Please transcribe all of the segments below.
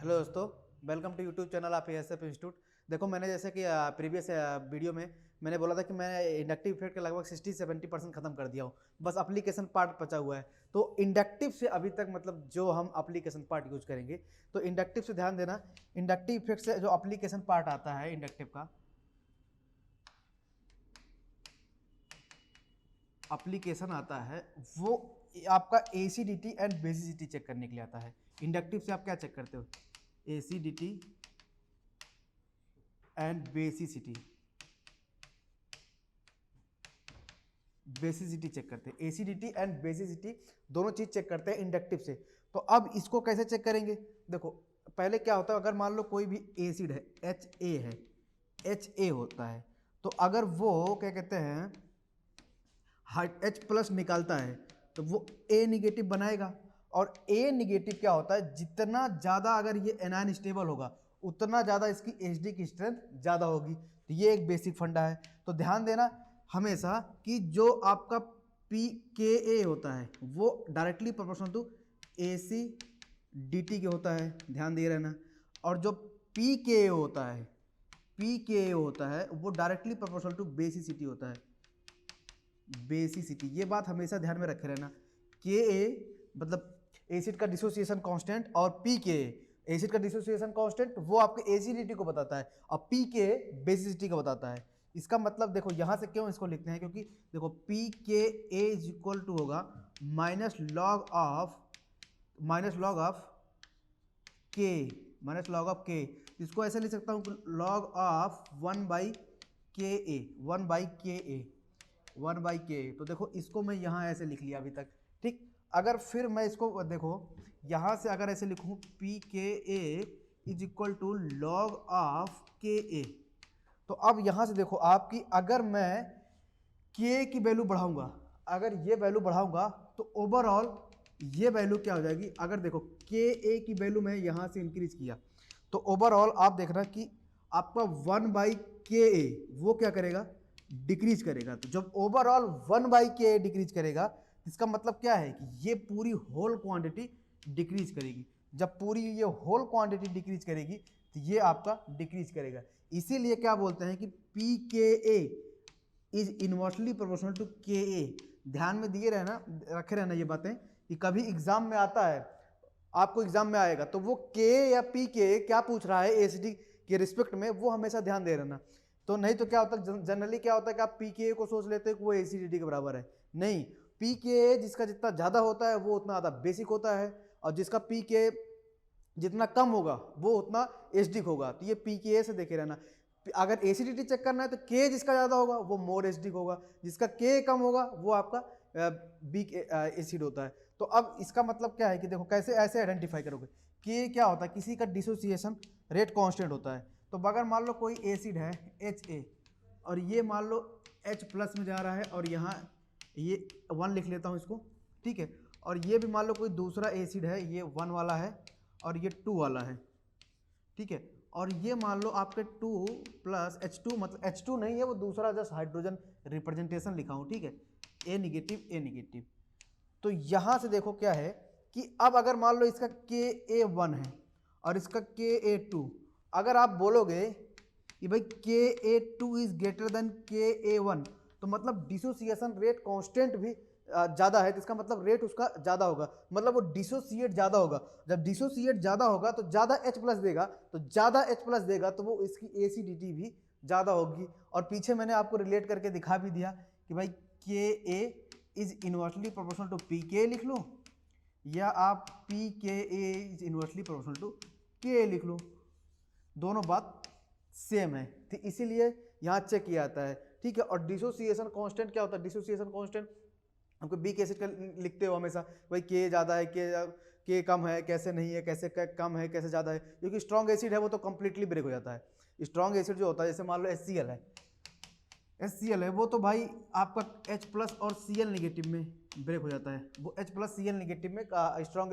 Hello दोस्तों, welcome to YouTube channel of ASF institute. देखो, मैंने जैसे कि प्रीवियस वीडियो में मैंने बोला था कि मैं इंडक्टिव इफेक्ट का लगभग 60-70% खत्म कर दिया हूँ, बस एप्लीकेशन पार्ट बचा हुआ है। तो इंडक्टिव से अभी तक मतलब जो हम एप्लीकेशन पार्ट यूज करेंगे, तो इंडक्टिव से ध्यान देना। इंडक्टिव इफेक्ट से जो एप्लीकेशन पार्ट आता है इंडक्टिव का, एप्लीकेशन आता है वो आपका एसिडिटी एंड बेसिसिटी चेक करने के लिए आता है। इंडक्टिव से आप क्या चेक करते हो? Acidity and basicity, basicity check करते हैं। एसिडिटी एंड बेसिसिटी दोनों चीज चेक करते हैं इंडक्टिव से। तो अब इसको कैसे चेक करेंगे? देखो, पहले क्या होता है, अगर मान लो कोई भी एसिड है, HA है, HA होता है, तो अगर वो क्या कहते हैं H+ निकालता है तो वो A निगेटिव बनाएगा। और A निगेटिव क्या होता है, जितना ज़्यादा अगर ये एनायन स्टेबल होगा उतना ज़्यादा इसकी HD की स्ट्रेंथ ज़्यादा होगी। तो ये एक बेसिक फंडा है। तो ध्यान देना हमेशा कि जो आपका pKa होता है वो डायरेक्टली प्रोपोर्शनल टू ACDT के होता है, ध्यान दे रहना। और जो pKa होता है, pKa होता है वो डायरेक्टली प्रोपोर्शनल टू बेसिसिटी होता है, बेसिसिटी। ये बात हमेशा ध्यान में रखे रहना। Ka मतलब एसिड का डिसोसिएशन कांस्टेंट, और Pka एसिड का डिसोसिएशन कांस्टेंट वो आपके एसिडिटी को बताता है, और Pka बेसिसिटी को बताता है। इसका मतलब देखो यहाँ से क्यों इसको लिखते हैं, क्योंकि देखो Pka इज इक्वल टू होगा minus log of K, minus log of K। इसको ऐसे लिख सकता हूँ लॉग ऑफ 1/Ka, 1/Ka। तो देखो इसको मैं यहाँ ऐसे लिख लिया अभी तक, ठीक। अगर फिर मैं इसको देखो यहाँ से अगर ऐसे लिखूँ pKa is equal to log of Ka, तो अब यहाँ से देखो आपकी, अगर मैं K की वैल्यू बढ़ाऊंगा, अगर ये वैल्यू बढ़ाऊंगा तो ओवरऑल ये वैल्यू क्या हो जाएगी। अगर देखो Ka की वैल्यू मैं यहाँ से इंक्रीज किया तो ओवरऑल आप देखना कि आपका 1/Ka वो क्या करेगा, डिक्रीज करेगा। तो जब ओवरऑल 1/Ka डिक्रीज करेगा, इसका मतलब क्या है कि ये पूरी होल क्वांटिटी डिक्रीज करेगी। जब पूरी ये होल क्वांटिटी डिक्रीज करेगी तो ये आपका डिक्रीज करेगा। इसीलिए क्या बोलते हैं कि pKa is inversely proportional to Ka। ध्यान में दिए रहना, रखे रहना ये बातें, कि कभी एग्जाम में आता है, आपको एग्जाम में आएगा तो वो K या pKa क्या पूछ रहा है एसिडी के रिस्पेक्ट में, वो हमेशा ध्यान दे रहना। तो नहीं तो क्या होता है, जनरली क्या होता है कि आप pKa को सोच लेते हो कि वो एसिडिटी के बराबर है। नहीं, pKa जिसका जितना ज़्यादा होता है वो उतना ज़्यादा बेसिक होता है, और जिसका pKa जितना कम होगा वो उतना एसिडिक होगा। तो ये pKa से देखे रहना। अगर एसिडिटी चेक करना है तो K जिसका ज़्यादा होगा वो मोर एसिडिक होगा, जिसका K कम होगा वो आपका वीक एसिड होता है। तो अब इसका मतलब क्या है कि देखो कैसे ऐसे आइडेंटिफाई करोगे। K क्या होता है, किसी का डिसोसिएशन रेट कांस्टेंट होता है। तो अगर मान लो कोई एसिड है HA, और ये मान लो H+ में जा रहा है, और यहाँ ये 1 लिख लेता हूँ इसको, ठीक है। और ये भी मान लो कोई दूसरा एसिड है, ये 1 वाला है और ये 2 वाला है, ठीक है। और ये मान लो आपके 2 + H2, मतलब H2 नहीं है, वो दूसरा जस्ट हाइड्रोजन रिप्रेजेंटेशन लिखा हूँ, ठीक है, A निगेटिव। तो यहाँ से देखो क्या है कि अब अगर मान लो इसका Ka1 है और इसका Ka2, अगर आप बोलोगे कि भाई Ka2 is greater than Ka1, तो मतलब डिसोसिएशन रेट कांस्टेंट भी ज़्यादा है, तो इसका मतलब रेट उसका ज़्यादा होगा, मतलब वो डिसोसिएट ज़्यादा होगा। जब डिसोसिएट ज़्यादा होगा तो ज़्यादा H+ देगा, तो ज़्यादा H+ देगा तो वो इसकी एसिडिटी भी ज़्यादा होगी। और पीछे मैंने आपको रिलेट करके दिखा भी दिया कि भाई Ka is inversely proportional to Pk लिख लो, या आप Pka is inversely proportional to Ka लिख लो, दोनों बात सेम है। तो इसीलिए यहाँ चेक किया जाता है, ठीक है। और डिसोसिएशन कांस्टेंट क्या होता है, डिसोसिएशन कांस्टेंट हमको वीक एसिड का लिखते हो हमेशा, भाई K ज़्यादा है, K कम है, कैसे नहीं है, कैसे कम है, कैसे ज़्यादा है, क्योंकि स्ट्रॉन्ग एसिड है वो तो कंप्लीटली ब्रेक हो जाता है। स्ट्रॉन्ग एसिड जो होता है, जैसे मान लो HCl है, वो तो भाई आपका H+ और Cl निगेटिव में ब्रेक हो जाता है। वो H+ Cl निगेटिव में स्ट्रॉन्ग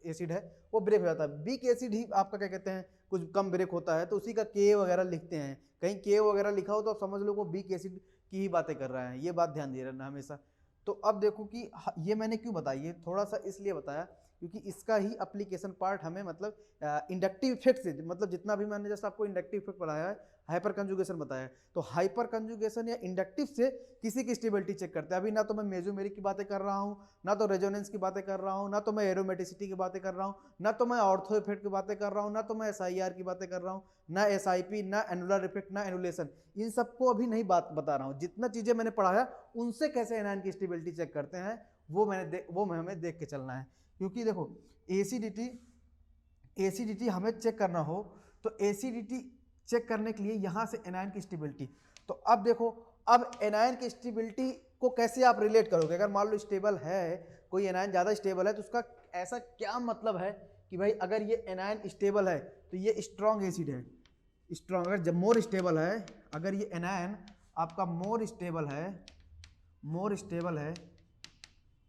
एसिड है, वो ब्रेक हो जाता है। वीक एसिड ही आपका क्या कहते हैं कुछ कम ब्रेक होता है, तो उसी का K वगैरह लिखते हैं। कहीं K वगैरह लिखा हो तो आप समझ लो वो वीक एसिड की ही बातें कर रहा है, ये बात ध्यान दे रहना हमेशा। तो अब देखो कि ये मैंने क्यों बताई, ये थोड़ा सा इसलिए बताया क्योंकि इसका ही एप्लीकेशन पार्ट हमें मतलब इंडक्टिव इफेक्ट से, मतलब जितना भी मैंने जैसे आपको इंडक्टिव इफेक्ट पढ़ाया है, हाइपर कंजुगेशन बताया है, तो हाइपर कंजुगेशन या इंडक्टिव से किसी की स्टेबिलिटी चेक करते हैं। अभी ना तो मैं मेसोमेरिक की बातें कर रहा हूँ, ना तो रेजोनेंस की बातें कर रहा हूँ, ना तो मैं एरोमेटिसिटी की बातें कर रहा हूँ, ना तो मैं ऑर्थो इफेक्ट की बातें कर रहा हूँ, ना तो मैं SIR की बातें कर रहा हूँ, ना SIP, ना एनुलर इफेक्ट, ना एनुलेशन, इन सबको अभी नहीं बात बता रहा हूँ। जितना चीजें मैंने पढ़ाया उनसे कैसे एनायन की स्टेबिलिटी चेक करते हैं वो हमें देख के चलना है। क्योंकि देखो एसिडिटी हमें चेक करना हो तो एसिडिटी चेक करने के लिए यहाँ से एनायन की स्टेबिलिटी, तो अब देखो, अब एनायन की स्टेबिलिटी को कैसे आप रिलेट करोगे? अगर मान लो स्टेबल है, कोई एनायन ज़्यादा स्टेबल है, तो उसका ऐसा क्या मतलब है कि भाई अगर ये एनायन स्टेबल है तो ये स्ट्रॉन्ग एसिड है। स्ट्रॉन्ग, अगर जब मोर स्टेबल है, अगर ये एनायन आपका मोर स्टेबल है,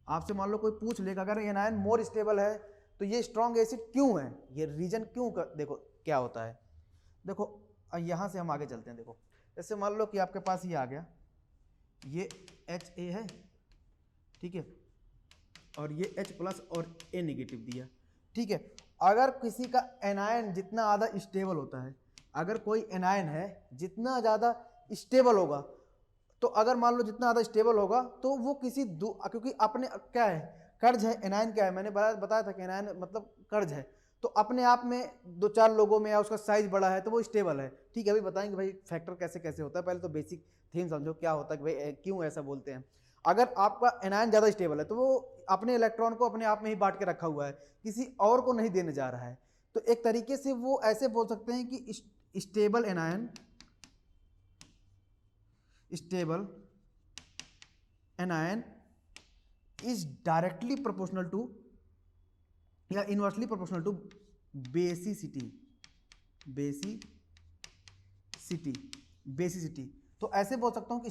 आपसे मान लो कोई पूछ लेगा अगर एनायन मोर स्टेबल है तो ये स्ट्रॉन्ग एसिड क्यों है, ये रीजन क्यों देखो क्या होता है। देखो यहाँ से हम आगे चलते हैं। देखो जैसे मान लो कि आपके पास ये आ गया, ये HA है, ठीक है, और ये H प्लस और A नेगेटिव दिया, ठीक है। अगर किसी का एनायन जितना ज़्यादा स्टेबल होता है, अगर कोई एनायन है जितना ज़्यादा स्टेबल होगा, तो अगर मान लो जितना ज़्यादा स्टेबल होगा तो वो किसी क्योंकि अपने क्या है, कर्ज है, एनायन क्या है, मैंने बताया था कि एनायन मतलब कर्ज है, तो अपने आप में 2-4 लोगों में या उसका साइज बड़ा है तो वो स्टेबल है, ठीक है। अभी बताएंगे भाई फैक्टर कैसे कैसे होता है, पहले तो बेसिक थीम समझो क्या होता है कि भाई क्यों ऐसा बोलते हैं। अगर आपका एनायन ज़्यादा स्टेबल है तो वो अपने इलेक्ट्रॉन को अपने आप में ही बांट के रखा हुआ है, किसी और को नहीं देने जा रहा है। तो एक तरीके से वो ऐसे बोल सकते हैं कि stable anion is directly proportional to या इनवर्सली प्रोपोर्शनल टू बेसिसिटी। तो ऐसे बोल सकता हूँ कि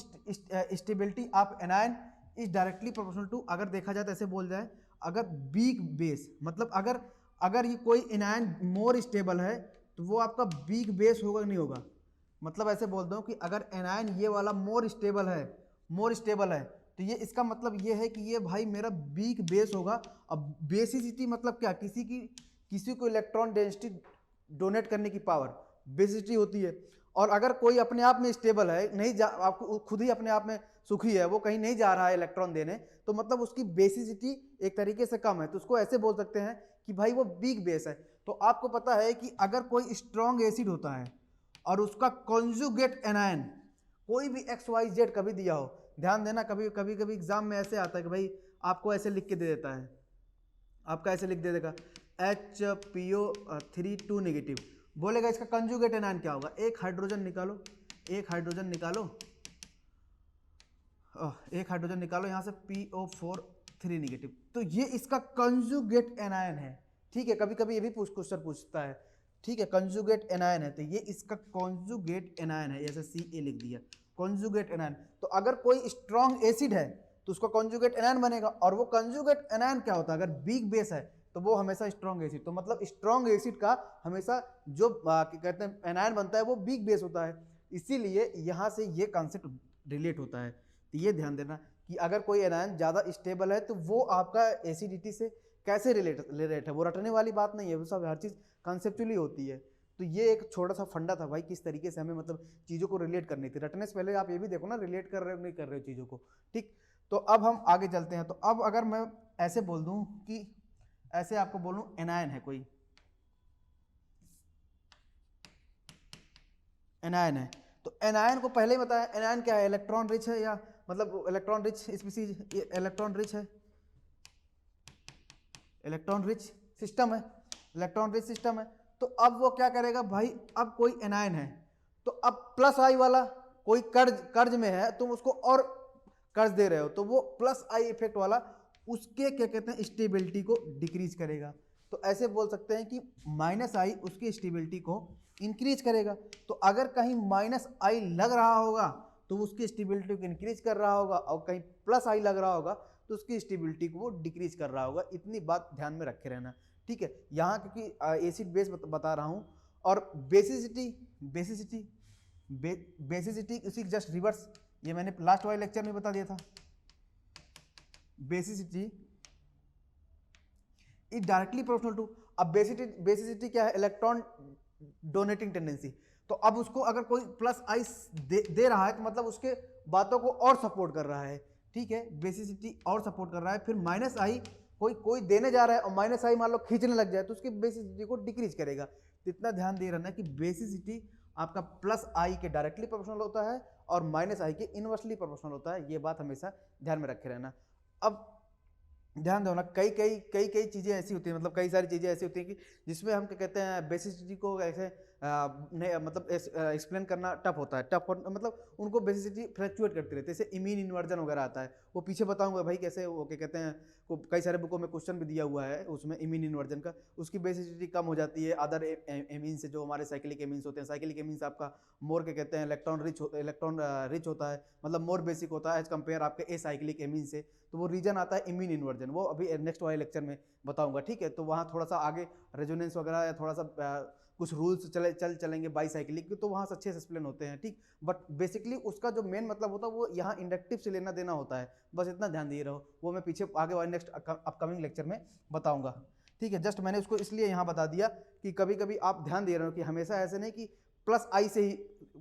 stability of anion is directly proportional to, अगर देखा जाए तो ऐसे बोल जाए, अगर बिग बेस मतलब अगर ये कोई एनायन मोर स्टेबल है तो वो आपका बिग बेस होगा नहीं होगा। मतलब ऐसे बोल दो कि अगर एनायन ये वाला मोर स्टेबल है तो ये इसका मतलब ये है कि ये भाई मेरा बिग बेस होगा। अब बेसिसिटी मतलब क्या, किसी को इलेक्ट्रॉन डेंसिटी डोनेट करने की पावर बेसिसिटी होती है। और अगर कोई अपने आप में स्टेबल है, नहीं जा आपको खुद ही अपने आप में सुखी है, वो कहीं नहीं जा रहा है इलेक्ट्रॉन देने, तो मतलब उसकी बेसिसिटी एक तरीके से कम है, तो उसको ऐसे बोल सकते हैं कि भाई वो बिग बेस है। तो आपको पता है कि अगर कोई स्ट्रॉन्ग एसिड होता है और उसका कॉन्जुगेट एनायन कोई भी XYZ कभी दिया हो, ध्यान देना, कभी कभी एग्जाम में ऐसे आता है कि भाई आपको ऐसे लिख के दे देता है, आपका ऐसे लिख दे देगा HPO3 2 नेगेटिव, बोलेगा इसका कंजुगेट एनायन क्या होगा, एक हाइड्रोजन निकालो यहाँ से PO4 3 नेगेटिव, तो ये इसका कंजुगेट एनायन है, ठीक है। कभी कभी ये भी क्वेश्चन पूछता है, ठीक है, कंजुगेट एनायन है, तो ये इसका कंजुगेट एनायन है, जैसे CA लिख दिया, कंजुगेट एनायन। तो अगर कोई स्ट्रॉन्ग एसिड है तो उसका कंजुगेट एनायन बनेगा, और वो कंजुगेट एनायन क्या होता है, अगर बिग बेस है तो वो हमेशा स्ट्रॉन्ग एसिड, तो मतलब स्ट्रॉन्ग एसिड का हमेशा जो कहते हैं एनायन बनता है वो बिग बेस होता है, इसीलिए यहाँ से ये कॉन्सेप्ट रिलेट होता है। तो ये ध्यान देना कि अगर कोई एनायन ज़्यादा स्टेबल है तो वो आपका एसिडिटी से कैसे रिलेट है, वो रटने वाली बात नहीं है, वो सब हर चीज़ कॉन्सेप्चुअली होती है। तो ये एक छोटा सा फंडा था भाई, किस तरीके से हमें मतलब चीज़ों को रिलेट करनी थी। रटने से पहले आप ये भी देखो ना, रिलेट कर रहे हो नहीं कर रहे हो चीज़ों को, ठीक। तो अब हम आगे चलते हैं। तो अब अगर मैं ऐसे बोल दूं कि ऐसे आपको बोलूं एनायन है, कोई एनायन है, तो एनायन को पहले ही बताया, एनायन क्या है, इलेक्ट्रॉन रिच है, या मतलब electron rich species, electron rich है, इलेक्ट्रॉन रिच सिस्टम है, इलेक्ट्रॉन रिच सिस्टम है। तो अब वो क्या करेगा भाई, अब कोई एनायन है तो अब प्लस आई वाला कोई कर्ज में है, तुम उसको और कर्ज दे रहे हो, तो वो प्लस आई इफेक्ट वाला उसके क्या कहते हैं स्टेबिलिटी को डिक्रीज करेगा। तो ऐसे बोल सकते हैं कि माइनस आई उसकी स्टेबिलिटी को इंक्रीज करेगा। तो अगर कहीं माइनस आई लग रहा होगा तो उसकी स्टेबिलिटी को इंक्रीज कर रहा होगा, और कहीं प्लस आई लग रहा होगा तो उसकी स्टेबिलिटी को वो डिक्रीज कर रहा होगा। इतनी बात ध्यान में रखे रहना, ठीक है। यहाँ क्योंकि एसिड बेस बता रहा हूँ, और बेसिसिटी उसी जस्ट रिवर्स, ये मैंने लास्ट वाले लेक्चर में बता दिया था। Basicity is directly proportional to, अब बेसिसिटी क्या है, इलेक्ट्रॉन डोनेटिंग टेंडेंसी, तो अब उसको अगर कोई प्लस आई दे रहा है तो मतलब उसके बातों को और सपोर्ट कर रहा है, ठीक है, बेसिसिटी और सपोर्ट कर रहा है। फिर माइनस आई कोई देने जा रहा है और माइनस आई मान लो खींचने लग जाए तो उसकी बेसिसिटी को डिक्रीज करेगा। तो इतना ध्यान दे रहना कि बेसिसिटी आपका प्लस आई के डायरेक्टली प्रोपोर्शनल होता है और माइनस आई के इनवर्सली प्रोपोर्शनल होता है, ये बात हमेशा ध्यान में रखे रहना। अब ध्यान दो ना, कई चीज़ें ऐसी होती हैं, मतलब कई सारी चीज़ें ऐसी होती हैं कि जिसमें हम क्या कहते हैं बेसिसिटी को ऐसे मतलब एक्सप्लेन करना टफ होता है, मतलब उनको बेसिसिटी फ्लक्चुएट करती रहती है। जैसे इमीन इन्वर्जन वगैरह आता है, वो पीछे बताऊंगा भाई कैसे, वो क्या कहते हैं, वो कई सारे बुकों में क्वेश्चन भी दिया हुआ है उसमें इमीन इन्वर्जन का, उसकी बेसिसिटी कम हो जाती है अदर एमीन से, जो हमारे साइक्लिक एमीन्स होते हैं। साइक्लिक एमीन्स आपका मोर क्या कहते हैं इलेक्ट्रॉन रिच होता है, मतलब मोर बेसिक होता है एज कम्पेयर आपके ए साइक्लिक एमीन से, तो वो रीजन आता है इमीन इन्वर्जन, वो अभी नेक्स्ट वाले लेक्चर में बताऊंगा, ठीक है। तो वहाँ थोड़ा सा आगे रेजोनेंस वगैरह या थोड़ा सा कुछ रूल्स चलेंगे बाईसाइक्लिक के, तो वहाँ से अच्छे से एक्सप्लेन होते हैं, ठीक। बट बेसिकली उसका जो मेन मतलब होता है वो यहाँ इंडक्टिव से लेना देना होता है, बस इतना ध्यान दिए रहो, वो मैं पीछे आगे वाले नेक्स्ट अपकमिंग लेक्चर में बताऊंगा, ठीक है। जस्ट मैंने उसको इसलिए यहाँ बता दिया कि कभी कभी आप ध्यान दे रहे हो कि हमेशा ऐसे नहीं कि प्लस आई से ही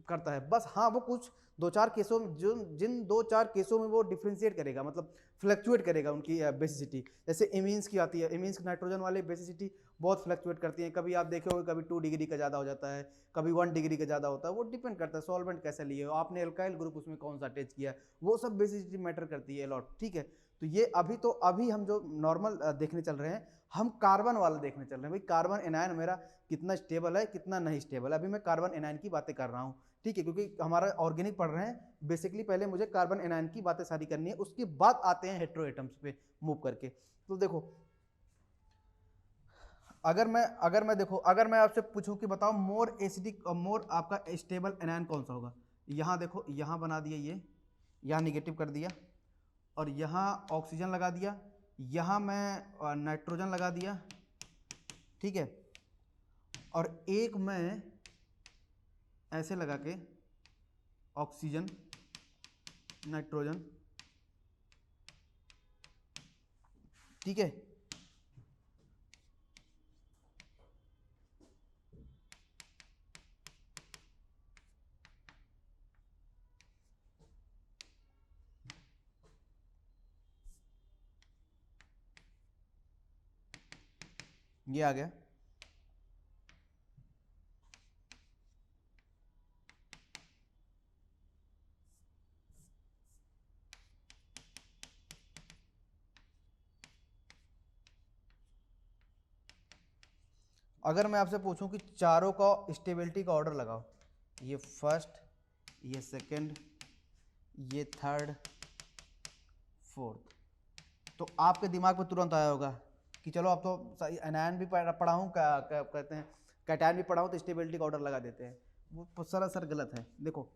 करता है, बस हाँ वो कुछ दो चार केसों में, जिन दो चार केसों में वो डिफ्रेंशिएट करेगा, मतलब फ्लक्चुएट करेगा उनकी बेसिसिटी। जैसे इमीन्स की आती है, इमीन्स नाइट्रोजन वाले बेसिसिटी बहुत फ्लक्चुएट करती हैं, कभी आप देखे हो कभी 2 डिग्री का ज़्यादा हो जाता है, कभी 1 डिग्री का ज़्यादा होता है, वो डिपेंड करता है सॉल्वेंट कैसे लिए हो आपने, एल्काइल ग्रुप उसमें कौन सा अटैच किया, वो सब बेसिसिटी मैटर करती है लॉट, ठीक है। तो ये अभी हम जो नॉर्मल देखने चल रहे हैं, हम कार्बन वाला देखने चल रहे हैं भाई, कार्बन एनायन मेरा कितना स्टेबल है कितना नहीं स्टेबल है, अभी मैं कार्बन एनायन की बातें कर रहा हूँ, ठीक है, क्योंकि हमारा ऑर्गेनिक पढ़ रहे हैं बेसिकली, पहले मुझे कार्बन एनायन की बातें सारी करनी है, उसके बाद आते हैं हेटेरोएटम्स पे मूव करके। तो देखो अगर मैं आपसे पूछूं कि बताओ मोर एसिडिक मोर आपका स्टेबल एनायन कौन सा होगा, यहाँ देखो, यहाँ बना दिया, ये यहाँ निगेटिव कर दिया और यहाँ ऑक्सीजन लगा दिया, यहाँ मैं नाइट्रोजन लगा दिया, ठीक है, और एक मैं ऐसे लगा के ऑक्सीजन नाइट्रोजन, ठीक है। ये आ गया, अगर मैं आपसे पूछूं कि चारों का स्टेबिलिटी का ऑर्डर लगाओ, ये फर्स्ट, ये सेकंड, ये थर्ड, फोर्थ, तो आपके दिमाग में तुरंत आया होगा कि चलो अब तो एनायन भी पढ़ा हूँ, कहते हैं कैटायन भी पढ़ा हूँ, तो स्टेबिलिटी का ऑर्डर लगा देते हैं, वो सरासर गलत है। देखो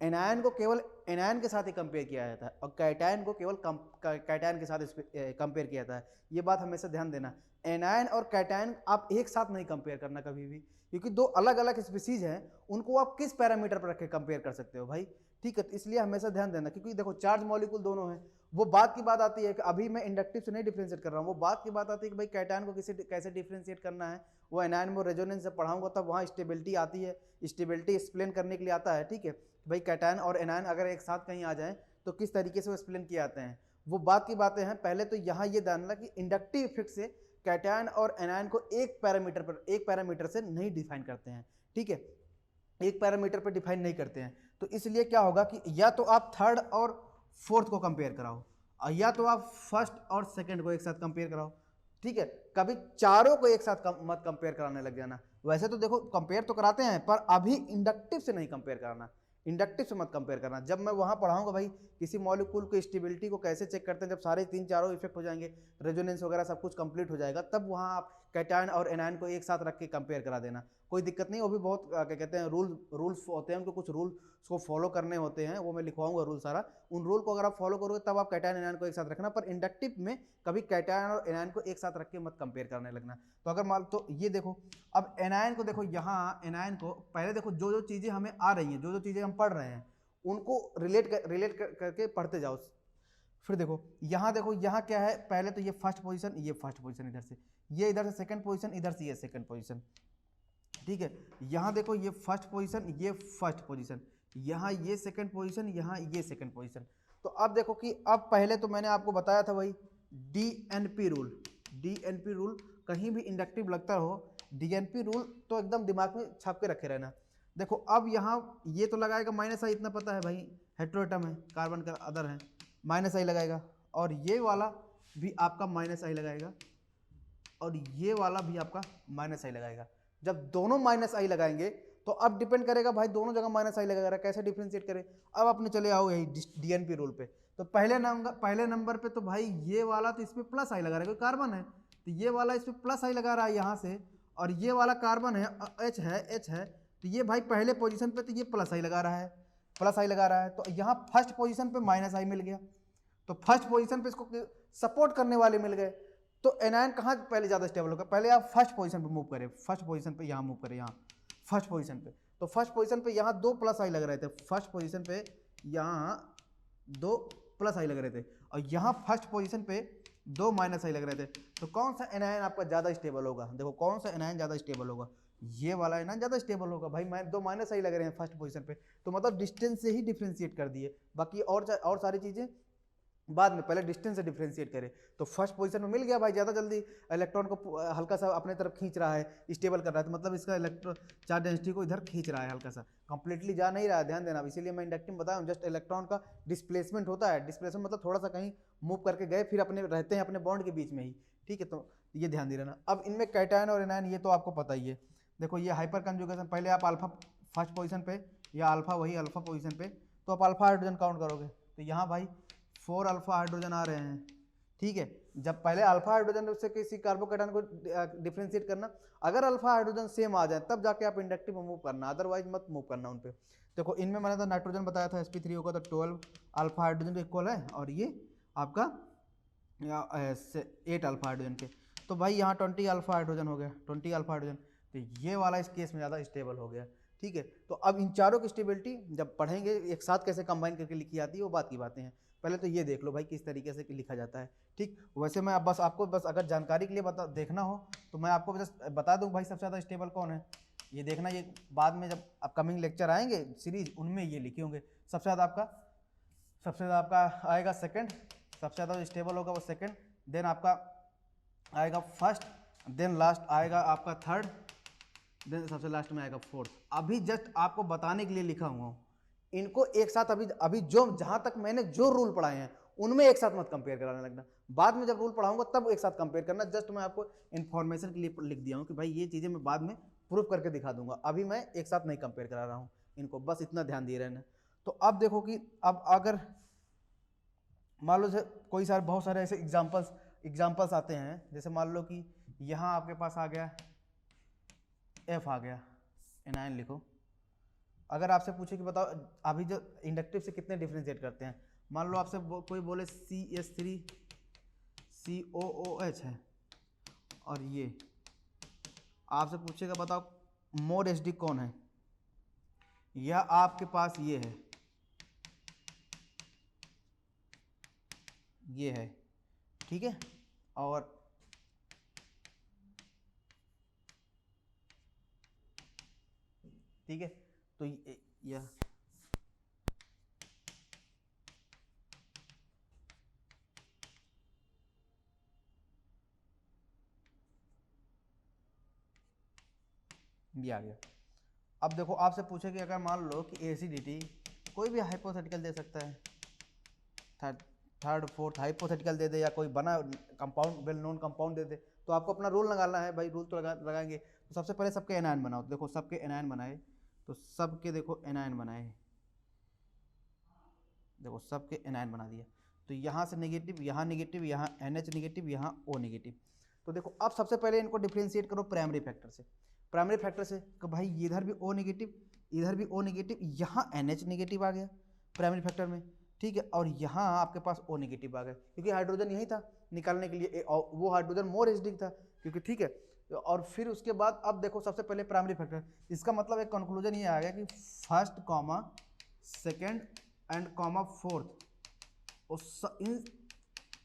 एनायन को केवल एनायन के साथ ही कंपेयर किया जाता है और कैटायन को केवल कैटायन के साथ कंपेयर किया जाता है, ये बात हमेशा ध्यान देना। एनायन और कैटायन आप एक साथ नहीं कंपेयर करना कभी भी, क्योंकि दो अलग अलग स्पीसीज हैं, उनको आप किस पैरामीटर पर रख के कंपेयर कर सकते हो भाई, ठीक है। तो इसलिए हमेशा ध्यान देना, क्योंकि देखो चार्ज मॉलिक्यूल दोनों हैं, वो बात की बात आती है कि अभी मैं इंडक्टिव से नहीं डिफ्रेंशिएट कर रहा हूँ, वो बात की बात आती है कि भाई कैटायन को कैसे डिफ्रेंशिएट करना है, वो एनायन में रेजोनेंस से पढ़ाऊंगा तब वहाँ स्टेबिलिटी आती है, स्टेबिलिटी एक्सप्लेन करने के लिए आता है, ठीक है। भाई कैटायन और एनायन अगर एक साथ कहीं आ जाएं तो किस तरीके से वो एक्सप्लेन किए जाते हैं, वो बात की बातें हैं। पहले तो यहाँ ये जानना कि इंडक्टिव इफेक्ट से कैटायन और एनायन को एक पैरामीटर से नहीं डिफाइन करते हैं, ठीक है, एक पैरामीटर पर डिफाइन नहीं करते हैं। तो इसलिए क्या होगा कि या तो आप थर्ड और फोर्थ को कंपेयर कराओ, या तो आप फर्स्ट और सेकंड को एक साथ कंपेयर कराओ, ठीक है। कभी चारों को एक साथ मत कंपेयर कराने लग जाना। वैसे तो देखो कंपेयर तो कराते हैं, पर अभी इंडक्टिव से नहीं कंपेयर कराना, इंडक्टिव से मत कंपेयर करना। जब मैं वहाँ पढ़ाऊंगा भाई किसी मॉलिक्यूल को स्टेबिलिटी को कैसे चेक करते हैं, जब सारे तीन चारों इफेक्ट हो जाएंगे, रेजोनेंस वगैरह सब कुछ कंप्लीट हो जाएगा, तब वहाँ आप कैटायन और एनायन को एक साथ रख के कंपेयर करा देना, कोई दिक्कत नहीं। वो भी बहुत क्या कहते हैं रूल्स होते हैं, उनको कुछ रूल को फॉलो करने होते हैं, वो मैं लिखवाऊंगा रूल सारा, उन रूल को अगर आप फॉलो करोगे तब आप कैटायन एनायन को एक साथ रखना। पर इंडक्टिव में कभी कैटायन और एनायन को एक साथ रख के मत कंपेयर करने लगना। तो अगर मान तो ये देखो, अब एनायन को देखो, यहाँ एनायन को पहले देखो, जो जो चीज़ें हमें आ रही हैं, जो जो चीज़ें हम पढ़ रहे हैं, उनको रिलेट करके पढ़ते जाओ। फिर देखो यहाँ क्या है, पहले तो ये फर्स्ट पोजीशन, ये फर्स्ट पोजीशन इधर से, ये इधर से सेकंड पोजीशन, इधर से ये सेकंड पोजीशन, ठीक है। यहाँ देखो ये फर्स्ट पोजीशन, ये फर्स्ट पोजीशन, यहाँ ये सेकंड पोजीशन, यहाँ ये सेकंड पोजीशन। तो अब देखो कि अब पहले तो मैंने आपको बताया था भाई डीएनपी रूल, डीएनपी रूल कहीं भी इंडक्टिव लगता हो, डीएनपी रूल तो एकदम दिमाग में छाप के रखे रहना। देखो अब यहाँ ये तो लगाएगा माइनस आई, इतना पता है भाई, हेट्रोएटम है, कार्बन का अदर है, माइनस आई लगाएगा, और ये वाला भी आपका माइनस आई लगाएगा, और ये वाला भी आपका माइनस आई लगाएगा। जब दोनों माइनस आई लगाएंगे तो अब डिपेंड करेगा भाई दोनों जगह माइनस आई लगा रहा है, कैसे डिफ्रेंशिएट करें। अब अपने चले आओ यही डीएनपी रूल पे। तो पहले नंबर पे तो भाई ये वाला तो इसमें प्लस आई लगा रहा है, कोई कार्बन है तो ये वाला इसमें प्लस आई लगा रहा है यहाँ से, और ये वाला कार्बन है, एच है, तो ये भाई पहले पोजीशन पे तो ये प्लस आई लगा रहा है, प्लस आई लगा रहा है, तो यहाँ फर्स्ट पोजीशन पे माइनस आई मिल गया, तो फर्स्ट पोजीशन पे इसको सपोर्ट करने वाले मिल गए। तो एनायन कहाँ पहले ज़्यादा स्टेबल होगा, पहले आप फर्स्ट पोजीशन पे मूव करें, फर्स्ट पोजीशन पे यहाँ मूव करें, यहाँ फर्स्ट पोजीशन पे, तो फर्स्ट पोजीशन पे यहाँ 2 प्लस आई लग रहे थे, फर्स्ट पोजीशन पे यहाँ 2 प्लस आई लग रहे थे, और यहाँ फर्स्ट पोजीशन पे 2 माइनस आई लग रहे थे। तो कौन सा एनायन आपका ज़्यादा स्टेबल होगा, देखो कौन सा एनायन ज़्यादा स्टेबल होगा, ये वाला एनायन ज़्यादा स्टेबल होगा भाई, 2 माइनस आई लग रहे हैं फर्स्ट पोजीशन पे, तो मतलब डिस्टेंस से ही डिफ्रेंशिएट कर दिए, बाकी और सारी चीज़ें बाद में, पहले डिस्टेंस से डिफ्रेंशिएट करें। तो फर्स्ट पोजीशन में मिल गया भाई, ज़्यादा जल्दी इलेक्ट्रॉन को हल्का सा अपने तरफ खींच रहा है, स्टेबल कर रहा है, तो मतलब इसका इलेक्ट्रॉन चार्ज डेंसिटी को इधर खींच रहा है हल्का सा, कंप्लीटली जा नहीं रहा है, ध्यान देना। इसीलिए मैं इंडक्टिव बताया हूँ, जस्ट इलेक्ट्रॉन का डिस्प्लेसमेंट होता है, डिस्प्लेसमेंट मतलब थोड़ा सा कहीं मूव करके गए, फिर अपने रहते हैं अपने बॉन्ड के बीच में ही, ठीक है, तो ये ध्यान दे रहना। अब इनमें कैटायन और एनायन ये तो आपको पता ही है। देखो ये हाइपर कंजुगेशन, पहले आप अल्फा फर्स्ट पोजीशन पे या अल्फा वही अल्फा पोजीशन पे, तो आप अल्फा हाइड्रोजन काउंट करोगे, तो यहाँ भाई 4 अल्फा हाइड्रोजन आ रहे हैं, ठीक है। जब पहले अल्फा हाइड्रोजन से किसी कार्बोकेटायन को डिफ्रेंशिएट करना, अगर अल्फा हाइड्रोजन सेम आ जाए तब जाके आप इंडक्टिव में मूव करना, अदरवाइज मत मूव करना उन पे। देखो इनमें मैंने तो नाइट्रोजन बताया था sp3 होगा तो 12 अल्फा हाइड्रोजन के इक्वल है, और ये आपका 8 अल्फा हाइड्रोजन के, तो भाई यहाँ 20 अल्फा हाइड्रोजन हो गया, 20 अल्फा हाइड्रोजन, तो ये वाला इस केस में ज़्यादा स्टेबल हो गया, ठीक है। तो अब इन चारों की स्टेबिलिटी जब पढ़ेंगे एक साथ कैसे कंबाइन करके लिखी जाती है वो बात की बातें हैं, पहले तो ये देख लो भाई किस तरीके से लिखा जाता है, ठीक। वैसे मैं अब बस आपको अगर जानकारी के लिए देखना हो तो मैं आपको बस बता दूं भाई सबसे ज़्यादा स्टेबल कौन है, ये देखना, ये बाद में जब अपकमिंग लेक्चर आएंगे सीरीज उनमें ये लिखे होंगे। सबसे ज़्यादा आपका आएगा सेकंड, सबसे ज़्यादा स्टेबल होगा वो सेकंड, देन आपका आएगा फर्स्ट, देन लास्ट आएगा आपका थर्ड, देन सबसे लास्ट में आएगा फोर्थ। अभी जस्ट आपको बताने के लिए लिखा हुआ हूँ, इनको एक साथ अभी जो जहाँ तक मैंने जो रूल पढ़ाए हैं उनमें एक साथ मत कंपेयर कराने लगना, बाद में जब रूल पढ़ाऊंगा तब एक साथ कंपेयर करना। जस्ट मैं आपको इन्फॉर्मेशन के लिए लिख दिया हूँ कि भाई ये चीज़ें मैं बाद में प्रूफ करके दिखा दूंगा, अभी मैं एक साथ नहीं कंपेयर करा रहा हूँ इनको, बस इतना ध्यान दिए रहना। तो अब देखो कि अब अगर मान लो कोई सारे बहुत सारे ऐसे एग्जाम्पल्स आते हैं, जैसे मान लो कि यहाँ आपके पास आ गया एफ आ गया, एनायन लिखो। अगर आपसे पूछे कि बताओ अभी जो इंडक्टिव से कितने डिफ्रेंशिएट करते हैं, मान लो आपसे कोई बोले CH3COOH है, और ये आपसे पूछेगा बताओ मोर एचडी कौन है, या आपके पास ये है, ठीक है, और ठीक है, तो यह आ गया। अब देखो आपसे पूछे कि अगर मान लो कि एसिडिटी, कोई भी हाइपोथेटिकल दे सकता है, थर्ड फोर्थ हाइपोथेटिकल दे दे, या कोई बना कंपाउंड वेल नोन कंपाउंड दे दे, तो आपको अपना रूल लगाना है भाई, रूल तो लगाएंगे। तो सबसे पहले सबके एनायन बनाओ, देखो सबके एनायन बनाए, तो सबके देखो एनायन बनाए, देखो सबके एनायन बना दिया, तो यहाँ से नेगेटिव, यहाँ नेगेटिव, यहाँ NH नेगेटिव, यहाँ O नेगेटिव। तो देखो अब सबसे पहले इनको डिफ्रेंशिएट करो प्राइमरी फैक्टर से, प्राइमरी फैक्टर से कि भाई इधर भी O नेगेटिव, इधर भी O नेगेटिव, यहाँ NH नेगेटिव आ गया प्राइमरी फैक्टर में, ठीक है, और यहाँ आपके पास O नेगेटिव आ गया, क्योंकि हाइड्रोजन यही था निकालने के लिए, वो हाइड्रोजन मोर एसिडिक था क्योंकि, ठीक है। और फिर उसके बाद अब देखो सबसे पहले प्राइमरी फैक्टर, इसका मतलब एक कंक्लूजन ये आ गया कि first comma second and comma fourth, in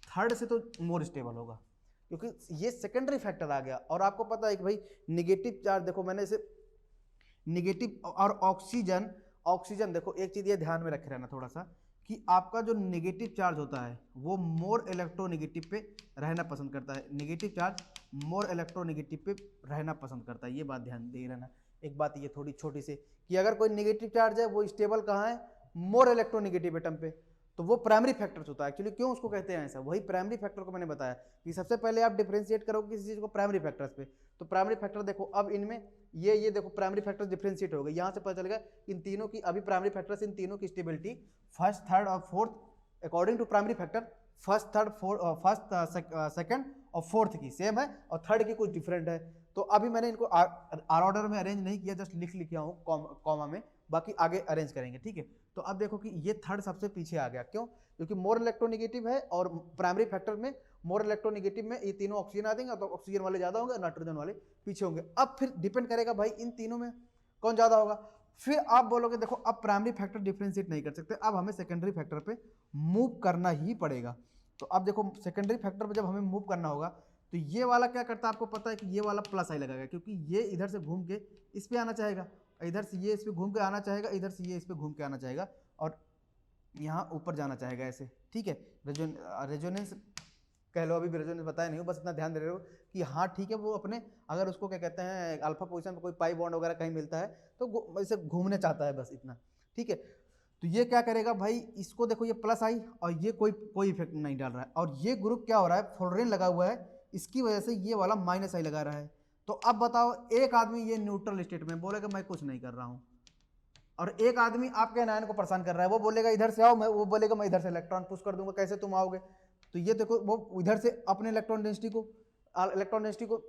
third से तो मोर स्टेबल होगा, क्योंकि ये सेकेंडरी फैक्टर आ गया। और आपको पता है कि भाई निगेटिव चार्ज, देखो मैंने इसे निगेटिव और ऑक्सीजन, ऑक्सीजन देखो एक चीज ये ध्यान में रखे रहना थोड़ा सा कि आपका जो निगेटिव चार्ज होता है वो मोर इलेक्ट्रोनेगेटिव पे रहना पसंद करता है, निगेटिव चार्ज मोर इलेक्ट्रोनेगेटिव पे रहना पसंद करता है, ये बात ध्यान दे रहना। एक बात ये थोड़ी छोटी सी कि अगर कोई निगेटिव चार्ज है वो स्टेबल कहाँ है, मोर इलेक्ट्रोनेगेटिव एटम पे, तो वो प्राइमरी फैक्टर्स होता है। एक्चुअली क्यों उसको कहते हैं ऐसा, वही प्राइमरी फैक्टर को मैंने बताया कि सबसे पहले आप डिफरेंशिएट करोगे किसी चीज को प्राइमरी फैक्टर्स पे, तो प्राइमरी फैक्टर देखो अब इनमें ये देखो प्राइमरी फैक्टर्स डिफरेंशिएट हो गए, यहाँ से पता चलेगा इन तीनों की अभी प्राइमरी फैक्टर्स, इन तीनों की स्टेबिलिटी फर्स्ट थर्ड और fourth according to primary factor first third first second और फोर्थ की सेम है और थर्ड की कुछ डिफरेंट है। तो अभी मैंने इनको आर ऑर्डर में अरेंज नहीं किया, जस्ट लिख लिया हूँ कॉमा में, बाकी आगे अरेंज करेंगे, ठीक है। तो अब देखो कि ये थर्ड सबसे पीछे आ गया, क्यों, क्योंकि मोर इलेक्ट्रोनेगेटिव है और प्राइमरी फैक्टर में मोर इलेक्ट्रोनेगेटिव में ये तीनों ऑक्सीजन आ देंगे, तो ऑक्सीजन वाले ज्यादा होंगे, नाइट्रोजन वाले पीछे होंगे। अब फिर डिपेंड करेगा भाई इन तीनों में कौन ज्यादा होगा। फिर आप बोलोगे देखो अब प्राइमरी फैक्टर डिफरेंशिएट नहीं कर सकते, अब हमें सेकेंडरी फैक्टर पे मूव करना ही पड़ेगा। तो अब देखो सेकेंडरी फैक्टर पे जब हमें मूव करना होगा तो ये वाला क्या करता है, आपको पता है कि ये वाला प्लस आई लगाएगा, क्योंकि ये इधर से घूम के इस पे आना चाहेगा, इधर से ये इस पे घूम के आना चाहेगा, इधर से ये इस पे घूम के आना चाहेगा और यहाँ ऊपर जाना चाहेगा ऐसे, ठीक है। रेजोनेंस कह लो, अभी भी रेजोनेंस बताया नहीं हो, बस इतना ध्यान दे रहे हो कि हाँ ठीक है, वो अपने अगर उसको क्या कहते हैं अल्फा पोजीशन में कोई पाई बॉन्ड वगैरह कहीं मिलता है तो इसे घूमने चाहता है, बस इतना, ठीक है। तो ये क्या करेगा भाई, इसको देखो ये प्लस आई और ये कोई इफेक्ट नहीं डाल रहा है, और ये ग्रुप क्या हो रहा है, फ्लोरीन लगा हुआ है, इसकी वजह से ये वाला माइनस आई लगा रहा है। तो अब बताओ एक आदमी ये न्यूट्रल स्टेट में बोलेगा मैं कुछ नहीं कर रहा हूँ, और एक आदमी आपके एनायन को परेशान कर रहा है, वो बोलेगा इधर से आओ, वो बोलेगा मैं इधर से इलेक्ट्रॉन पुश कर दूंगा, कैसे तुम आओगे। तो ये देखो वो इधर से अपने इलेक्ट्रॉन डेंसिटी को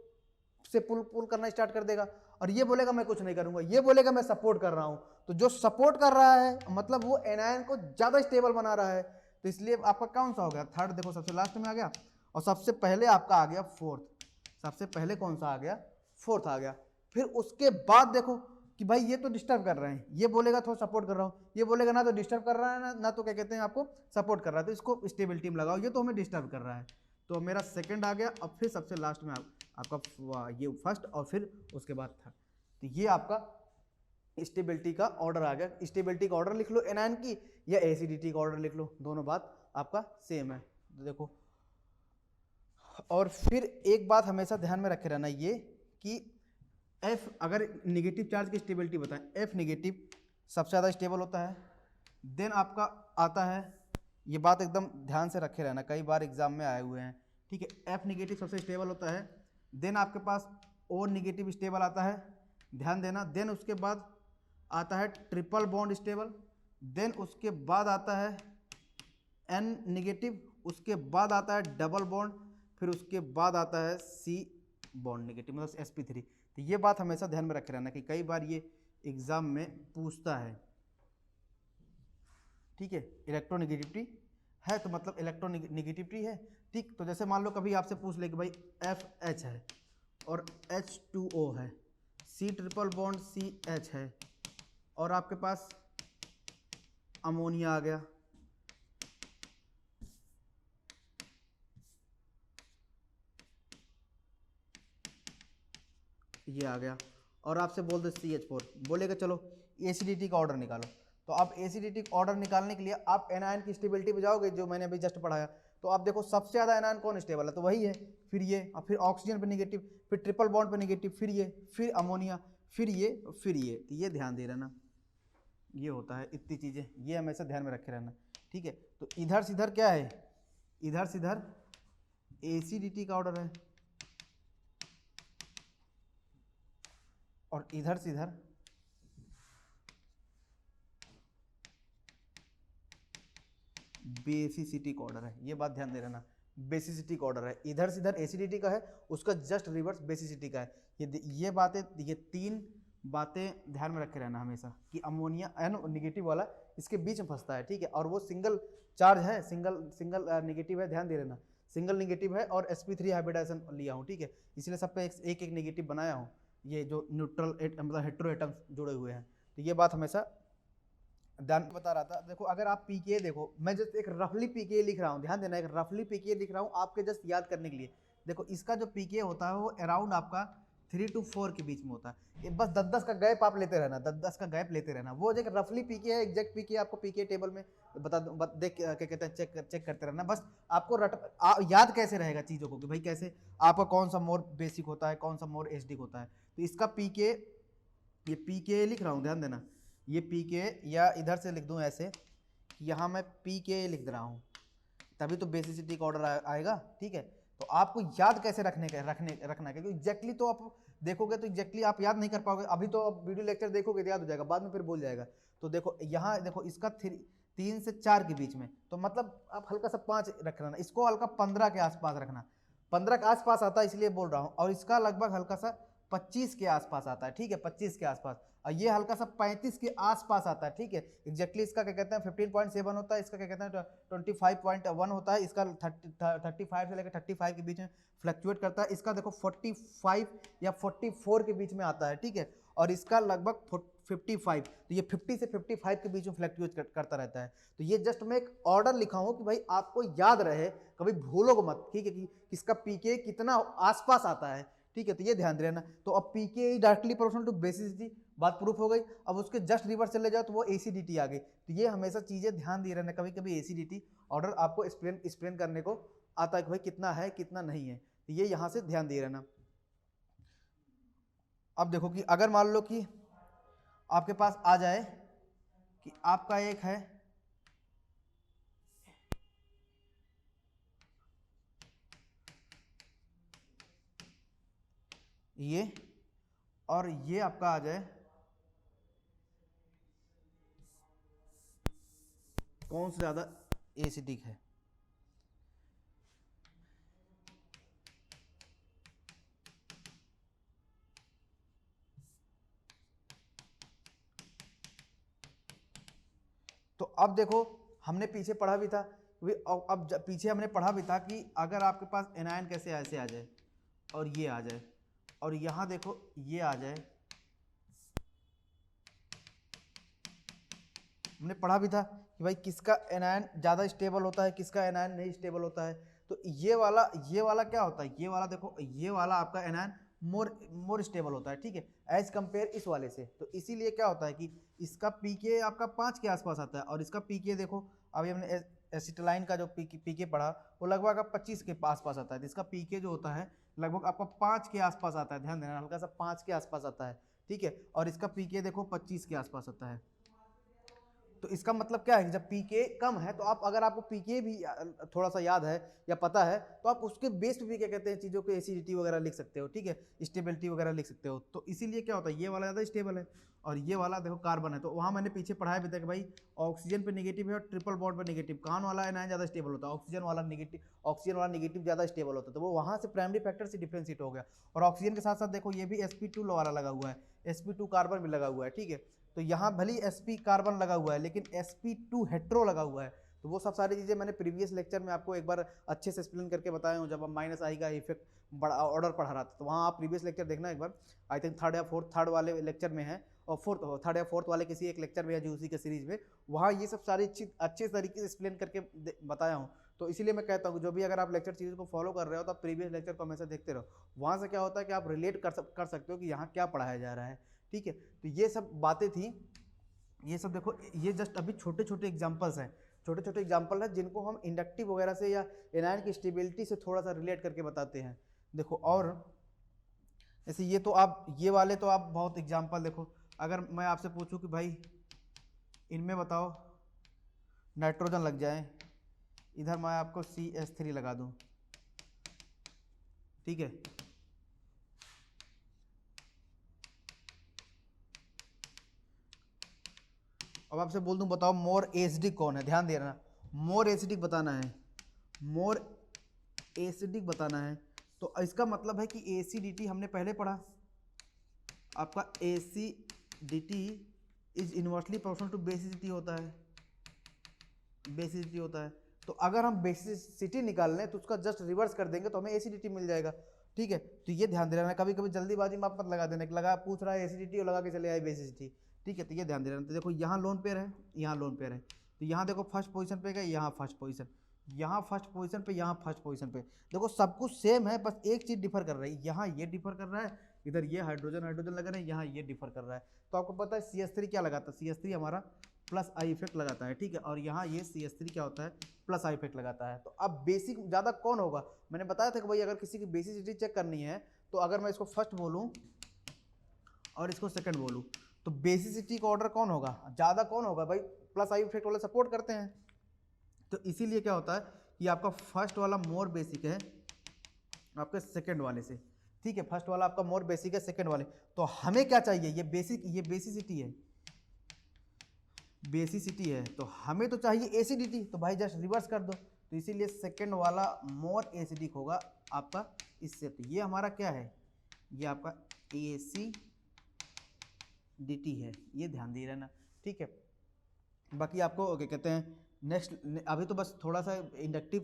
से पुल करना स्टार्ट कर देगा, और ये बोलेगा मैं कुछ नहीं करूंगा, ये बोलेगा मैं सपोर्ट कर रहा हूं। तो जो सपोर्ट कर रहा है मतलब वो एनायन को ज्यादा स्टेबल बना रहा है, तो इसलिए आपका कौन सा हो गया, थर्ड देखो सबसे लास्ट में आ गया, और सबसे पहले आपका आ गया फोर्थ, सबसे पहले कौन सा आ गया, फोर्थ आ गया। फिर उसके बाद देखो कि भाई ये तो डिस्टर्ब कर रहे हैं, ये बोलेगा थोड़ा सपोर्ट कर रहा हूँ, ये बोलेगा ना तो डिस्टर्ब कर रहा है ना तो क्या कहते हैं आपको सपोर्ट कर रहा है, तो इसको स्टेबिलिटी में लगाओ, ये तो हमें डिस्टर्ब कर रहा है। तो मेरा सेकंड आ गया, अब फिर सबसे लास्ट में आपका ये फर्स्ट और फिर उसके बाद थर्ड। तो ये आपका स्टेबिलिटी का ऑर्डर आ गया। स्टेबिलिटी का ऑर्डर लिख लो एनायन की या एसिडिटी का ऑर्डर लिख लो, दोनों बात आपका सेम है। तो देखो, और फिर एक बात हमेशा ध्यान में रखे रहना ये कि F अगर निगेटिव चार्ज की स्टेबिलिटी बताएं, F निगेटिव सबसे ज़्यादा स्टेबल होता है, देन आपका आता है, ये बात एकदम ध्यान से रखे रहना, कई बार एग्जाम में आए हुए हैं, ठीक है। F निगेटिव सबसे स्टेबल होता है, देन आपके पास O निगेटिव स्टेबल आता है, ध्यान देना, देन उसके बाद आता है ट्रिपल बॉन्ड स्टेबल, देन उसके बाद आता है N निगेटिव, उसके बाद आता है डबल बॉन्ड, फिर उसके बाद आता है C बॉन्ड निगेटिव मतलब sp3। तो ये बात हमेशा ध्यान में रखे रहना कि कई बार ये एग्जाम में पूछता है, ठीक है। इलेक्ट्रोनेगेटिविटी है तो मतलब इलेक्ट्रोनेगेटिविटी है, ठीक। तो जैसे मान लो कभी आपसे पूछ ले कि भाई FH है और H2O है, C ट्रिपल बॉन्ड CH है और आपके पास अमोनिया आ गया, ये आ गया, और आपसे बोल दो CH4, बोलेगा चलो एसिडिटी का ऑर्डर निकालो। तो आप एसिडिटी का ऑर्डर निकालने के लिए आप एनायन की स्टेबिलिटी पे जाओगे जो मैंने अभी जस्ट पढ़ाया, तो आप देखो सबसे ज़्यादा एनायन कौन स्टेबल है, तो वही है, फिर ये, और फिर ऑक्सीजन पे निगेटिव, फिर ट्रिपल बॉन्ड पे निगेटिव, फिर ये, फिर अमोनिया, फिर ये, फिर ये। तो ये ध्यान दे रहना, ये होता है इतनी चीज़ें, ये हमेशा ध्यान में रखे रहना, ठीक है। तो इधर से इधर क्या है, इधर से इधर एसिडिटी का ऑर्डर है और इधर से इधर बेसिसिटी का ऑर्डर है, ये बात ध्यान दे रहना, बेसिसिटी का ऑर्डर है, इधर से इधर एसिडिटी का है, उसका जस्ट रिवर्स बेसिसिटी का है। ये बातें, ये तीन बातें ध्यान में रखे रहना हमेशा कि अमोनिया एन निगेटिव वाला इसके बीच में फंसता है, ठीक है। और वो सिंगल चार्ज है, सिंगल निगेटिव है, ध्यान दे रहना, सिंगल निगेटिव है और sp3 हाइब्रिडाइजेशन लिया हूँ, ठीक है, इसलिए सब पे एक एक निगेटिव बनाया हूँ, ये जो न्यूट्रल मतलब हेट्रो एटम्स जुड़े हुए हैं। तो ये बात हमेशा ध्यान बता रहा था। देखो अगर आप पीके देखो, मैं जस्ट एक रफली पीके लिख रहा हूँ, ध्यान देना, एक रफली पीके लिख रहा हूँ आपके जस्ट याद करने के लिए देखो इसका जो पीके होता है वो अराउंड आपका 3 to 4 के बीच में होता है। ये बस 10-10 का गैप आप लेते रहना, 10-10 का गैप लेते रहना। वो जो रफली पीके है, एग्जैक्ट पीके आपको पीके टेबल में देख क्या कहते हैं चेक करते रहना। बस आपको याद कैसे रहेगा चीज़ों को कि भाई कैसे आपका कौन सा मोर बेसिक होता है, कौन सा मोर एचडी होता है। तो इसका पीके, ये पीके लिख रहा हूँ, ध्यान देना, ये पीके, या इधर से लिख दूँ ऐसे, यहाँ मैं पीके लिख रहा हूँ, तभी तो बेसिसिटी का ऑर्डर आएगा। ठीक है, तो आपको याद कैसे रखना है, क्योंकि एग्जैक्टली तो आप देखोगे तो एग्जैक्टली आप याद नहीं कर पाओगे। अभी तो आप वीडियो लेक्चर देखोगे तो याद हो जाएगा, बाद में फिर भूल जाएगा। तो देखो यहाँ देखो इसका 3 से 4 के बीच में, तो मतलब आप हल्का सा 5 रखना, इसको हल्का 15 के आसपास रखना। 15 के आसपास आता है इसलिए बोल रहा हूँ, और इसका लगभग हल्का सा 25 के आसपास आता है। ठीक है, 25 के आसपास, और ये हल्का सा 35 के आसपास आता है। ठीक है, एग्जैक्टली इसका क्या कहते हैं 15.7 होता है, इसका क्या कहते हैं 25.1 होता है, इसका 35 से लेकर 35 के बीच में फ्लक्चुएट करता है। इसका देखो 45 या 44 के बीच में आता है। ठीक है, और इसका लगभग 55, तो ये 50 से 55 के बीच में फ्लक्चुएट करता रहता है। तो ये जस्ट मैं एक ऑर्डर लिखा हूँ कि भाई आपको याद रहे, कभी भूलोगे मत। ठीक है, कि इसका पीके कितना आसपास आता है। ठीक है, तो ये ध्यान देना। तो अब पीके डायरेक्टली प्रोपोर्शनल टू बेसिसिटी, बात प्रूफ हो गई। अब उसके जस्ट रिवर्स चले जाओ तो वो एसीडीटी आ गई। तो ये हमेशा चीजें ध्यान दिए रहना, कभी कभी एसीडीटी ऑर्डर आपको एक्सप्लेन करने को आता है कि भाई कितना है कितना नहीं है, तो ये यहाँ से ध्यान दिए रहना। अब देखो कि अगर मान लो कि आपके पास आ जाए कि आपका एक है ये, और ये आपका आ जाए कौन सा ज़्यादा एसिडिक है। तो अब देखो हमने पीछे पढ़ा भी था, अब पीछे हमने पढ़ा भी था कि अगर आपके पास एनायन कैसे ऐसे आ जाए और ये आ जाए, और यहाँ देखो ये आ जाए, हमने पढ़ा भी था कि भाई किसका एनायन ज़्यादा स्टेबल होता है, किसका एनायन नहीं स्टेबल होता है। तो ये वाला क्या होता है, ये वाला देखो, ये वाला आपका एनायन मोर स्टेबल होता है। ठीक है, एज कंपेयर इस वाले से। तो इसीलिए क्या होता है कि इसका पीके आपका 5 के आसपास आता है, और इसका पीके देखो अभी हमने एसिटालाइन का जो पीके पढ़ा वो लगभग आपका 25 के आसपास आता है। तो इसका पीके जो होता है लगभग आपका 5 के आसपास आता है, ध्यान देना, हल्का सा 5 के आसपास आता है। ठीक है, और इसका पीके देखो 25 के आसपास आता है। तो इसका मतलब क्या है कि जब पीके कम है तो आप, अगर आपको पीके भी थोड़ा सा याद है या पता है, तो आप उसके बेस पे भी क्या कहते हैं चीज़ों को एसिडिटी वगैरह लिख सकते हो। ठीक है, स्टेबिलिटी वगैरह लिख सकते हो। तो इसीलिए क्या होता है, ये वाला ज़्यादा स्टेबल है और ये वाला देखो कार्बन है। तो वहाँ मैंने पीछे पढ़ाया भी था कि भाई ऑक्सीजन पे नेगेटिव है और ट्रिपल बॉन्ड पे नेगेटिव, कौन वाला एनायन ज़्यादा स्टेबल होता है, ऑक्सीजन वाला नेगेटिव ज़्यादा स्टेबल होता है। तो वो वहाँ से प्राइमरी फैक्टर से डिफ्रेंशिएट हो गया। और ऑक्सीजन के साथ साथ देखो ये भी sp2 वाला लगा हुआ है, sp2 कार्बन भी लगा हुआ है। ठीक है, तो यहाँ भले sp कार्बन लगा हुआ है लेकिन sp2 हेट्रो लगा हुआ है। तो वो सब सारी चीज़ें मैंने प्रीवियस लेक्चर में आपको एक बार अच्छे से एक्सप्लेन करके बताया हूँ, जब हम माइनस आई का इफेक्ट बड़ा ऑर्डर पढ़ा रहा था। तो वहाँ आप प्रीवियस लेक्चर देखना एक बार, आई थिंक थर्ड वाले लेक्चर में है, और थर्ड या फोर्थ वाले किसी एक लेक्चर में है जो उसी के सीरीज में, वहाँ ये सब सारी चीज अच्छे तरीके से एक्सप्लेन करके बताया हूँ। तो इसीलिए मैं कहता हूँ जो भी अगर आप लेक्चर चीज़ को फॉलो कर रहे हो तो आप प्रीवियस लेक्चर को हमेशा देखते रहो। वहाँ से क्या होता है कि आप रिलेट कर सकते हो कि यहाँ क्या पढ़ाया जा रहा है। ठीक है, तो ये सब बातें थी, ये सब देखो, ये जस्ट अभी छोटे छोटे एग्जांपल्स हैं, छोटे छोटे एग्जांपल हैं जिनको हम इंडक्टिव वगैरह से या एनायन की स्टेबिलिटी से थोड़ा सा रिलेट करके बताते हैं। देखो, और जैसे ये तो आप, ये वाले तो आप बहुत एग्जांपल देखो, अगर मैं आपसे पूछूं कि भाई इनमें बताओ नाइट्रोजन लग जाए, इधर मैं आपको CH3 लगा दूं, ठीक है, अब आपसे बोल दूं बताओ मोर एसिडिक कौन है, ध्यान दे रहा, मोर एसिडिक बताना है, मोर एसिडिक बताना है। तो इसका मतलब है कि एसिडिटी हमने पहले पढ़ा, आपका acidity is inversely proportional to basicity होता है, बेसिसिटी होता है। तो अगर हम बेसिसिटी निकाल लें तो उसका जस्ट रिवर्स कर देंगे तो हमें एसिडिटी मिल जाएगा। ठीक है, तो ये ध्यान दे रहा है, कभी कभी जल्दीबाजी में आप मत लगा देना, लगा पूछ रहा है एसिडिटी और लगा के चले आए बेसिसिटी। ठीक है, तो ये ध्यान दे रहा है। तो देखो यहाँ लोन पेयर है, यहाँ लोन पेयर है, तो यहाँ देखो फर्स्ट पोजीशन पे गए, यहाँ फर्स्ट पोजीशन, यहाँ फर्स्ट पोजीशन पे, यहाँ फर्स्ट पोजीशन पे। देखो सब कुछ सेम है, बस एक चीज़ डिफर कर रही है, यहाँ ये डिफर कर रहा है, इधर ये हाइड्रोजन हाइड्रोजन लग रहे हैं, यहाँ ये डिफर कर रहा है। तो आपको पता है CH3 क्या लगाता है, CH3 हमारा प्लस आई इफेक्ट लगाता है, ठीक है, और यहाँ ये CH3 क्या होता है, प्लस आई इफेक्ट लगाता है। तो अब बेसिक ज़्यादा कौन होगा, मैंने बताया था कि भाई अगर किसी की बेसिसिटी चेक करनी है तो अगर मैं इसको फर्स्ट बोलूँ और इसको सेकंड बोलूँ तो बेसिसिटी का ऑर्डर कौन होगा, ज़्यादा कौन होगा भाई, प्लस आई इफेक्ट वाले सपोर्ट करते हैं। तो इसीलिए क्या होता है कि आपका फर्स्ट वाला मोर बेसिक है आपके सेकंड वाले से, ठीक है, फर्स्ट वाला आपका मोर बेसिक है सेकंड वाले। तो हमें क्या चाहिए, ये बेसिक, ये बेसिसिटी है, बेसिसिटी है, तो हमें तो चाहिए एसिडिटी, तो भाई जस्ट रिवर्स कर दो। तो इसीलिए सेकंड वाला मोर एसिडिक होगा आपका इससे। तो ये हमारा क्या है, ये आपका एसिडिटी है, ये ध्यान दे रहना, ठीक है। बाकी आपको क्या कहते हैं नेक्स्ट, अभी तो बस थोड़ा सा इंडक्टिव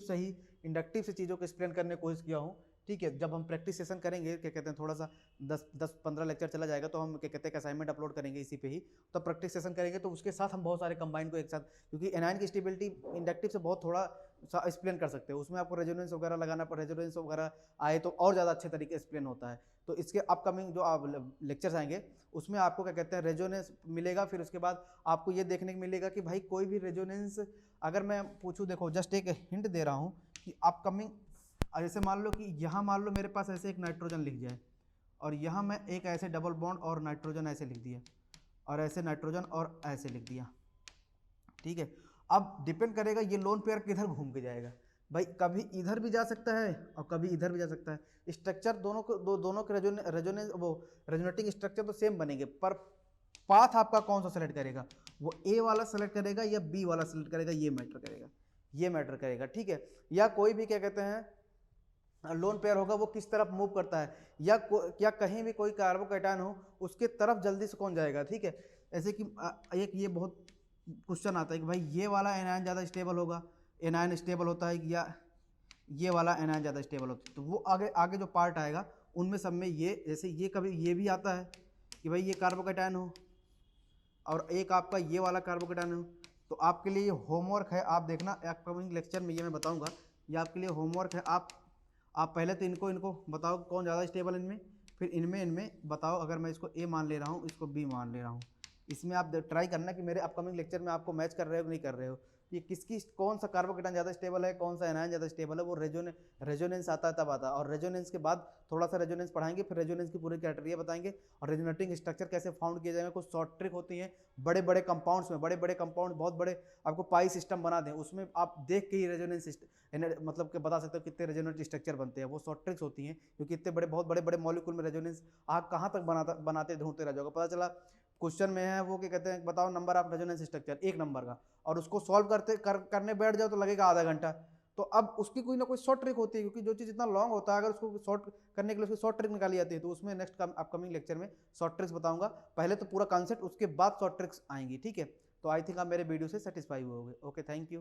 से चीज़ों को एक्सप्लेन करने की कोशिश किया हूँ, ठीक है। जब हम प्रैक्टिस सेशन करेंगे, क्या कहते हैं, थोड़ा सा 10-15 लेक्चर चला जाएगा तो हम क्या कहते हैं असाइनमेंट अपलोड करेंगे इसी पे ही, तो प्रैक्टिस सेशन करेंगे तो उसके साथ हम बहुत सारे कंबाइन को एक साथ, क्योंकि एनायन की स्टेबिलिटी इंडक्टिव से बहुत थोड़ा सा एक्सप्लेन कर सकते हैं, उसमें आपको रेजोनेंस वगैरह लगाना पर रेजोनेंस वगैरह आए तो और ज़्यादा अच्छे तरीके एक्सप्लेन होता है। तो इसके अपकमिंग जो आप लेक्चर्स आएंगे उसमें आपको क्या कहते हैं रेजोनेंस मिलेगा, फिर उसके बाद आपको ये देखने को मिलेगा कि भाई कोई भी रेजोनेंस अगर मैं पूछूं, देखो जस्ट एक हिंट दे रहा हूँ कि अपकमिंग, जैसे मान लो कि यहाँ मान लो मेरे पास ऐसे एक नाइट्रोजन लिख जाए और यहाँ मैं एक ऐसे डबल बॉन्ड और नाइट्रोजन ऐसे लिख दिया और ऐसे नाइट्रोजन और ऐसे लिख दिया, ठीक है। अब डिपेंड करेगा ये लोन पेयर किधर घूम के जाएगा, भाई कभी इधर भी जा सकता है और कभी इधर भी जा सकता है। स्ट्रक्चर दोनों को दोनों के रेजोनेटिंग स्ट्रक्चर तो सेम बनेंगे, पर पाथ आपका कौन सा सेलेक्ट करेगा, वो ए वाला सेलेक्ट करेगा या बी वाला सेलेक्ट करेगा, ये मैटर करेगा, ठीक है। या कोई भी क्या कहते हैं लोन पेयर होगा वो किस तरफ मूव करता है, या कहीं भी कोई कार्बोकैटायन हो उसके तरफ जल्दी से कौन जाएगा, ठीक है। ऐसे कि एक ये बहुत क्वेश्चन आता है कि भाई ये वाला एनायन ज़्यादा स्टेबल होगा, एनायन स्टेबल होता है, या ये वाला एनायन ज़्यादा स्टेबल होता है। तो वो आगे आगे जो पार्ट आएगा उनमें सब में ये, जैसे ये कभी ये भी आता है कि भाई ये कार्बोकैटायन हो और एक आपका ये वाला कार्बोकैटायन हो। तो आपके लिए ये होमवर्क है, आप देखना अपकमिंग लेक्चर में ये मैं बताऊंगा, ये आपके लिए होमवर्क है। आप पहले तो इनको बताओ कौन ज़्यादा स्टेबल इनमें, फिर इनमें बताओ, अगर मैं इसको ए मान ले रहा हूँ, इसको बी मान ले रहा हूँ, इसमें आप ट्राई करना कि मेरे अपकमिंग लेक्चर में आपको मैच कर रहे हो कि नहीं कर रहे हो, ये किसकी कौन सा कार्बोकेटायन ज़्यादा स्टेबल है, कौन सा एनायन ज़्यादा स्टेबल है, वो रेजोनेंस आता है तब आता है। और रेजोनेंस के बाद थोड़ा सा रेजोनेंस पढ़ाएंगे, फिर रेजोनेंस की पूरी क्राइटेरिया बताएंगे और रेजोनेटिंग स्ट्रक्चर कैसे फाउंड किए जाएंगे। कुछ शॉर्ट ट्रिक होती हैं बड़े बड़े कंपाउंड्स में, बड़े कंपाउंड बहुत बड़े आपको पाई सिस्टम बना दें, उसमें आप देख के ही रेजोनेंस मतलब कि बता सकते हो कितने रेजोनेटिव स्ट्रक्चर बनते हैं, वो शॉर्ट ट्रिक्स होती हैं, क्योंकि इतने बहुत बड़े मॉलिक्यूल में रेजोनेंस आप कहाँ तक बनाते ढूंढते रह जाओगे। पता चला क्वेश्चन में है वो क्या कहते हैं, बताओ नंबर ऑफ रेजोनेंस स्ट्रक्चर एक नंबर का, और उसको सॉल्व करने बैठ जाओ तो लगेगा आधा घंटा। तो अब उसकी कोई ना कोई शॉर्ट ट्रिक होती है, क्योंकि जो चीज़ इतना लॉन्ग होता है अगर उसको शॉर्ट करने के लिए उसकी शॉर्ट ट्रिक निकाली जाती है, तो उसमें नेक्स्ट अपकमिंग लेक्चर में शॉर्ट ट्रिक्स बताऊंगा। पहले तो पूरा कॉन्सेप्ट, उसके बाद शॉर्ट ट्रिक्स आएंगी, ठीक है। तो आई थिंक आप मेरे वीडियो से सेटिस्फाई हुए होंगे। Okay, thank you.